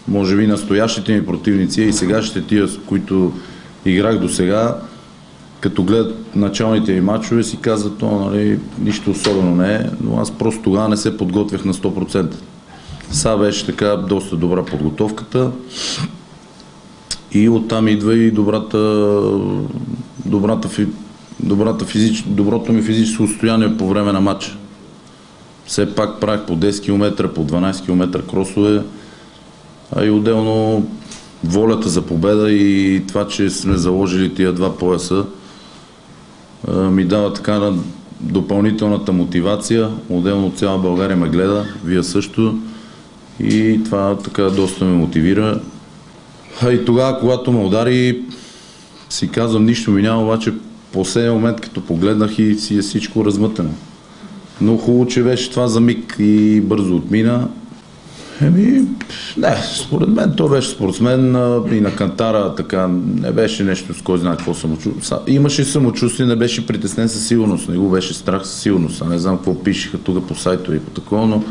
може би настоящите ми противници и сегашните тия, с които играх до сега, като гледат началните ми мачове, си казват, нали, нищо особено не е, но аз просто тогава не се подготвях на 100%. Сега беше така доста добра подготовката и оттам идва и доброто ми физическо състояние по време на матча. Все пак правих по 10 км, по 12 км кросове, а и отделно волята за победа и това, че сме заложили тия 2 пояса, ми дава така на допълнителната мотивация. Отделно цяла България ме гледа, вие също. И това така доста ме мотивира. И тогава, когато ме удари, си казвам, нищо ми няма, обаче в последния момент, като погледнах и си е всичко размътено. Но хубаво, че беше това за миг и бързо отмина. Не, според мен то беше спортсмен и на кантара така не беше нещо с кой знае какво самочувствие. Имаше самочувствие, не беше притеснен със сигурност, не го беше страх със сигурност. А не знам какво пишеха тук по сайта и по такова, но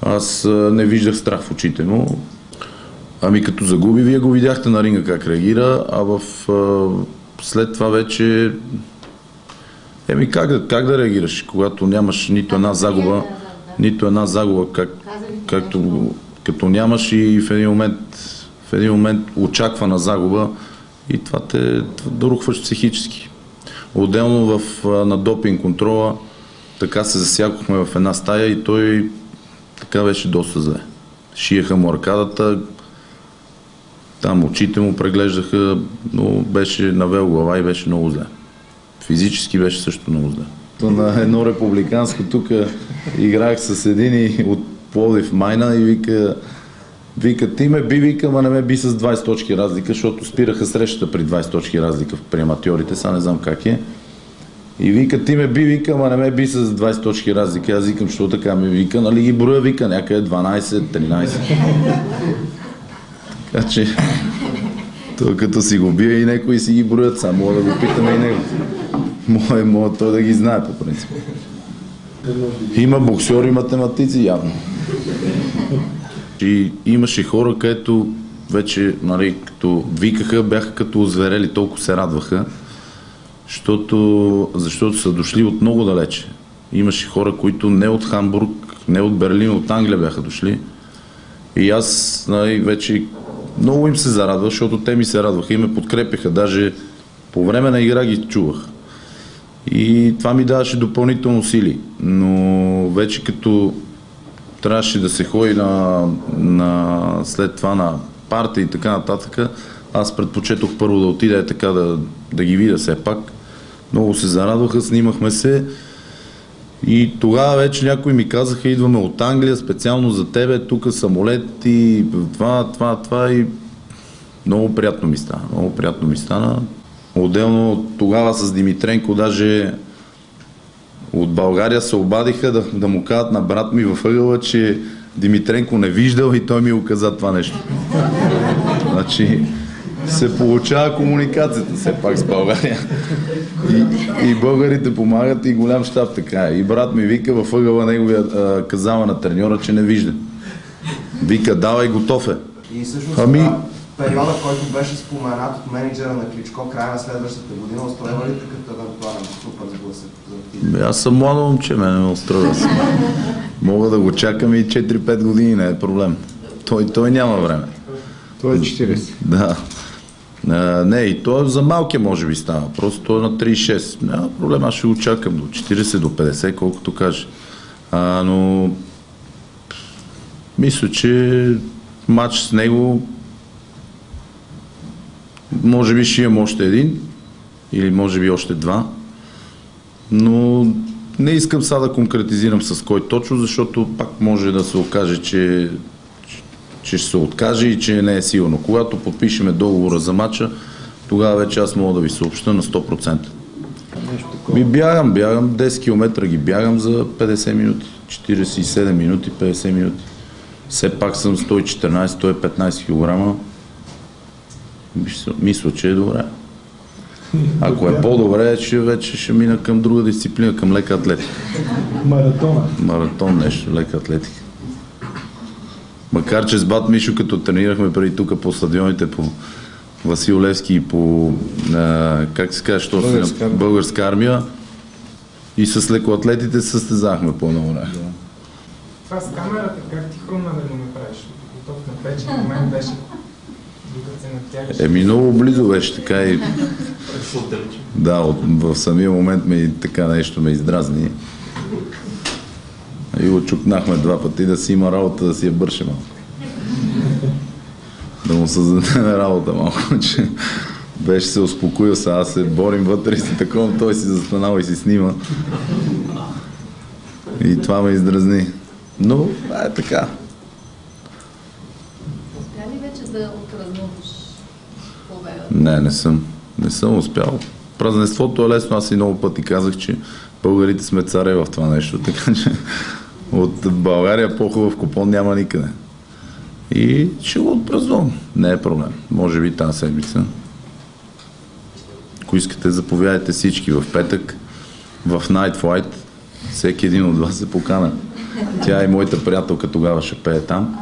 аз не виждах страх в очите му. Ами като загуби, вие го видяхте на ринга как реагира, а след това вече как да реагираш, когато нямаш нито една загуба, като нямаш и в един момент очаквана загуба и това те дорухваш психически. Отделно на допинг контрола така се засякохме в една стая и той така беше доста зле. Шиеха му аркадата, там очите му преглеждаха, но беше навел глава и беше много зле. Физически беше също много зле. На едно републиканско тук играх с един от Пловдив Майна и вика, ти ме би, вика, ма не ме би с 20 точки разлика, защото спираха срещата при 20 точки разлика при аматьорите, сега не знам как е. И вика, ти ме би, вика, ма не ме би с 20 точки разлика. Аз викам, що така ми вика, нали ги броя, вика, някъде 12, 13. Така че, той като си го бие и някои си ги броят, само мога да го питаме и него. Мога той да ги знае по принцип. Има боксери и математици явно. И имаше хора, където вече, нали, като викаха, бяха като озверели, толкова се радваха, защото са дошли от много далече. Имаше хора, които не от Хамбург, не от Берлин, от Англия бяха дошли. И аз, нали, вече много им се зарадвах, защото те ми се радваха и ме подкрепяха. Даже по време на игра ги чувах. И това ми даваше допълнително сили. Но вече като трябваше да се ходи след това на парти и така нататък, аз предпочетох първо да отида така да ги видя все пак. Много се зарадваха, снимахме се. И тогава вече някои ми казаха, идваме от Англия специално за тебе, тук самолет и това и много приятно ми стана. Отделно тогава с Димитренко даже от България се обадиха да му кажат на брат ми във ъгъла, че Димитренко не виждал и той ми оказа това нещо. Значи се получава комуникацията все пак с България. И българите помагат и голям щаб така. И брат ми вика във ъгъла неговия казава на треньора, че не вижда. Вика, давай, готов е. И всъщност периода, който беше споменат от менеджера на Кличко, края на следващата година, устройва ли такъв евентуален супер сблъсък за ти? Аз съм младо момче, мене ме устройва. Мога да го чакам и 4-5 години, не е проблем. Той няма време. Той е 40. Да. Не, и то за малкия може би става. Просто той е на 36. Няма проблем, аз ще го чакам до 40, до 50, колкото каже. Но мисля, че матч с него може би ще имам още един или може би още два, но не искам сега да конкретизирам с кой точно, защото пак може да се окаже, че ще се откаже и че не е сигурно. Когато подпишеме договора за матча, тогава вече аз мога да ви съобща на 100%. Бягам 10 км ги бягам за 50 минути, 47 минути, 50 минути. Все пак съм 114-115 кг. Мисля, че е добре. Ако е по-добре, вече ще мина към друга дисциплина, към лека атлетика. Маратона. Маратон нещо, лека атлетика. Макар че с бат Мишо, като тренирахме преди тук по стадионите, по Васил Левски и по, как се казва, Българска армия, и с лекоатлетите състезахме по едно време. Да. Това с камерата, как ти хрумна да го направиш? Готов на печен, в момент беше докато се натягаш. Много близо беше, така и... Да, в самия момент така нещо ме издразни. И го чукнахме 2 пъти да си има работа, да си я бърше малко. Да му създадем работа малко, че беше се успокоил, сега се борим вътре и си такова, той си застанал и си снима. И това ме издразни. Но, е така. Успя ли вече да отразнуваш победата? Не съм успял. Празненството е лесно, аз и много пъти казах, че българите сме царе в това нещо, така че от България по-хубав купон няма никъде. И ще го отпразнувам. Не е проблем. Може би тази седмица. Ако искате, заповядайте всички в петък в Night Flight. Всеки един от вас се покана. Тя и моята приятелка тогава ще пее там.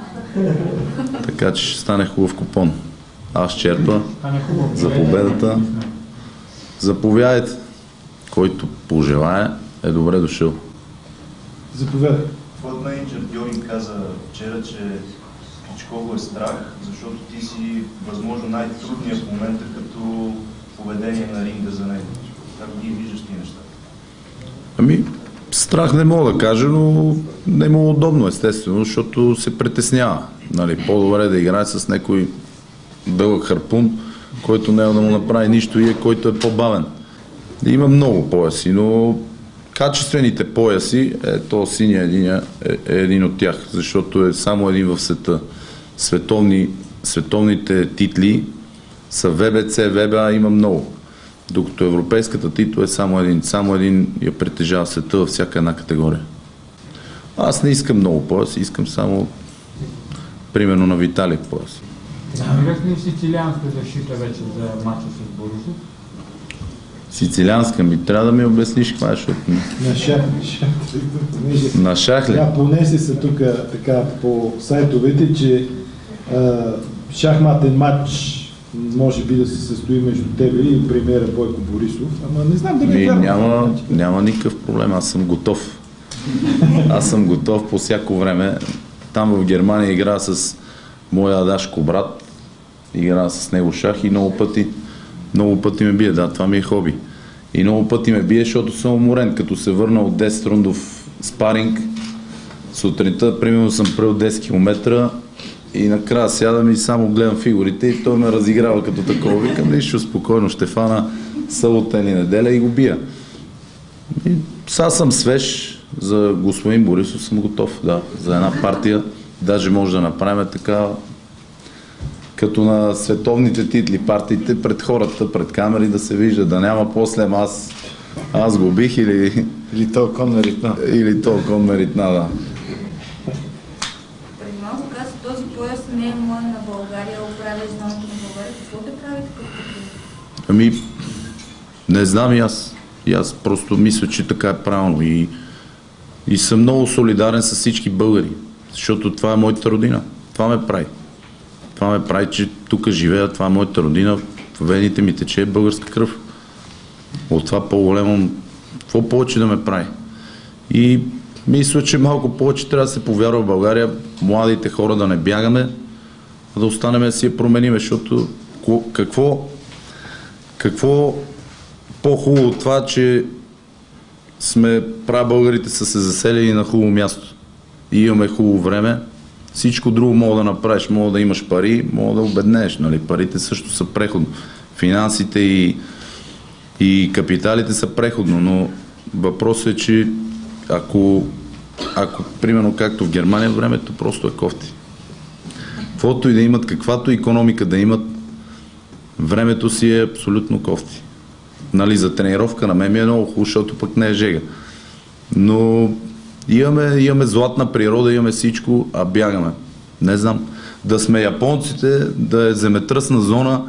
Така че ще стане хубав купон. Аз черпа за победата. Заповядайте. Който пожелае, е добре дошъл. Заповядай. Твоят менеджер Георги каза вчера, че Кличко го е страх, защото ти си възможно най-трудният в момента като поведение на ринга за него. Как ги виждаш ти нещата? Страх не мога да кажа, но не му удобно, естествено, защото се притеснява. По-добре да играе с някой дълъг харпун, който няма да му направи нищо и който е по-бавен. Има много пояси, но качествените пояси, то синия единия е един от тях, защото е само един в света. Световните титли са ВБЦ, ВБА, има много. Докато европейската титла е само един я притежава света във всяка една категория. Аз не искам много пояс, искам само примерно на Виталик пояс. Намираш ли сицилианска защита вече за мача с Борисов? Сицилианска трябва да ми обясниш каква е, защото... На шах ли? Понеси се тук така по сайтовете, че шахматен матч може би да се състои между тебе и премиера Бойко Борисов, ама не знам дали е вярно. Няма никакъв проблем, аз съм готов. Аз съм готов по всяко време. Там в Германия игра с моя адашко брат, игра с него шах и много пъти ме бие, да, това ми е хоби. И много пъти ме бие, защото съм уморен. Като се върна от 10 рундов спаринг, сутринта, примерно съм прел 10 км и накрая сядам и само гледам фигурите и той ме разиграва като такова. Викам, нищо спокойно, ще фана събота или неделя и го бия. И сега съм свеж, за господин Борисов съм готов, да, за една партия. Даже може да направим така, като на световните титли партиите, пред хората, пред камери да се вижда, да няма после аз го бих или толкова меритна. Или толкова меритна, да. Преди малко каза, този пояс не е мой на България, оправя знамето на България. Какво да прави такъв? Не знам и аз просто мисля, че така е правилно и съм много солидарен с всички българи, защото това е моята родина. Това ме прави. Това ме прави, че тук живея, това е моята родина, в вените ми тече българска кръв. От това по-големо, какво повече да ме прави? И мисля, че малко повече трябва да се повярва в България, младите хора да не бягаме, а да останем да си я променим, защото какво по-хубаво от това, че българите са се заселили на хубаво място и имаме хубаво време. Всичко друго мога да направиш, мога да имаш пари, мога да обеднееш. Нали? Парите също са преходно. Финансите и капиталите са преходно, но въпросът е, че ако примерно както в Германия, времето просто е кофти. Каквото и да имат, каквато икономика да имат, времето си е абсолютно кофти. Нали, за тренировка на мен ми е много хубаво, защото пък не е жега. Но имаме златна природа, имаме всичко, а бягаме. Не знам, да сме японците, да е земетръсна зона,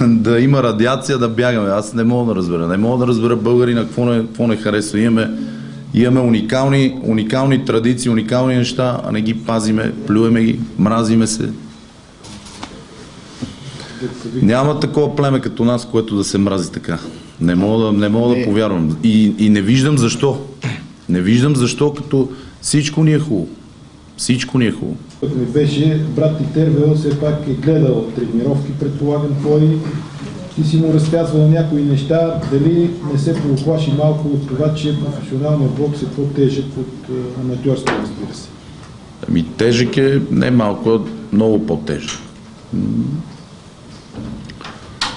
да има радиация, да бягаме. Аз не мога да разбера. Не мога да разбера българина какво не харесва. Имаме уникални традиции, уникални неща, а не ги пазиме, плюеме ги, мразиме се. Няма такова племе като нас, което да се мрази така. Не мога да повярвам. И не виждам защо. Не виждам защо, като всичко ни е хубаво. Всичко ни е хубаво. Като ми беше, брат ти Тервел все пак е гледал тренировки, предполагам твои. Ти си му разказвал някои неща, дали не се проплаши малко от това, че професионалният бокс е по-тежък от аматьорството, разбира се? Ами тежък е, не малко, много по-тежък.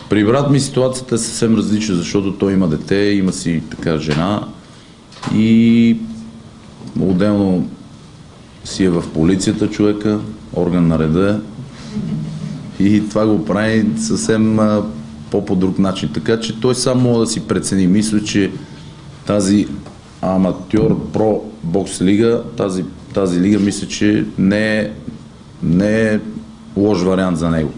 При брат ми ситуацията е съвсем различна, защото той има дете, има си така жена и отделно си е в полицията човека, орган на реда и това го прави съвсем по друг начин. Така че той сам може да си прецени. Мисля, че тази аматьор про бокс лига, тази лига мисля, че не е лош вариант за него.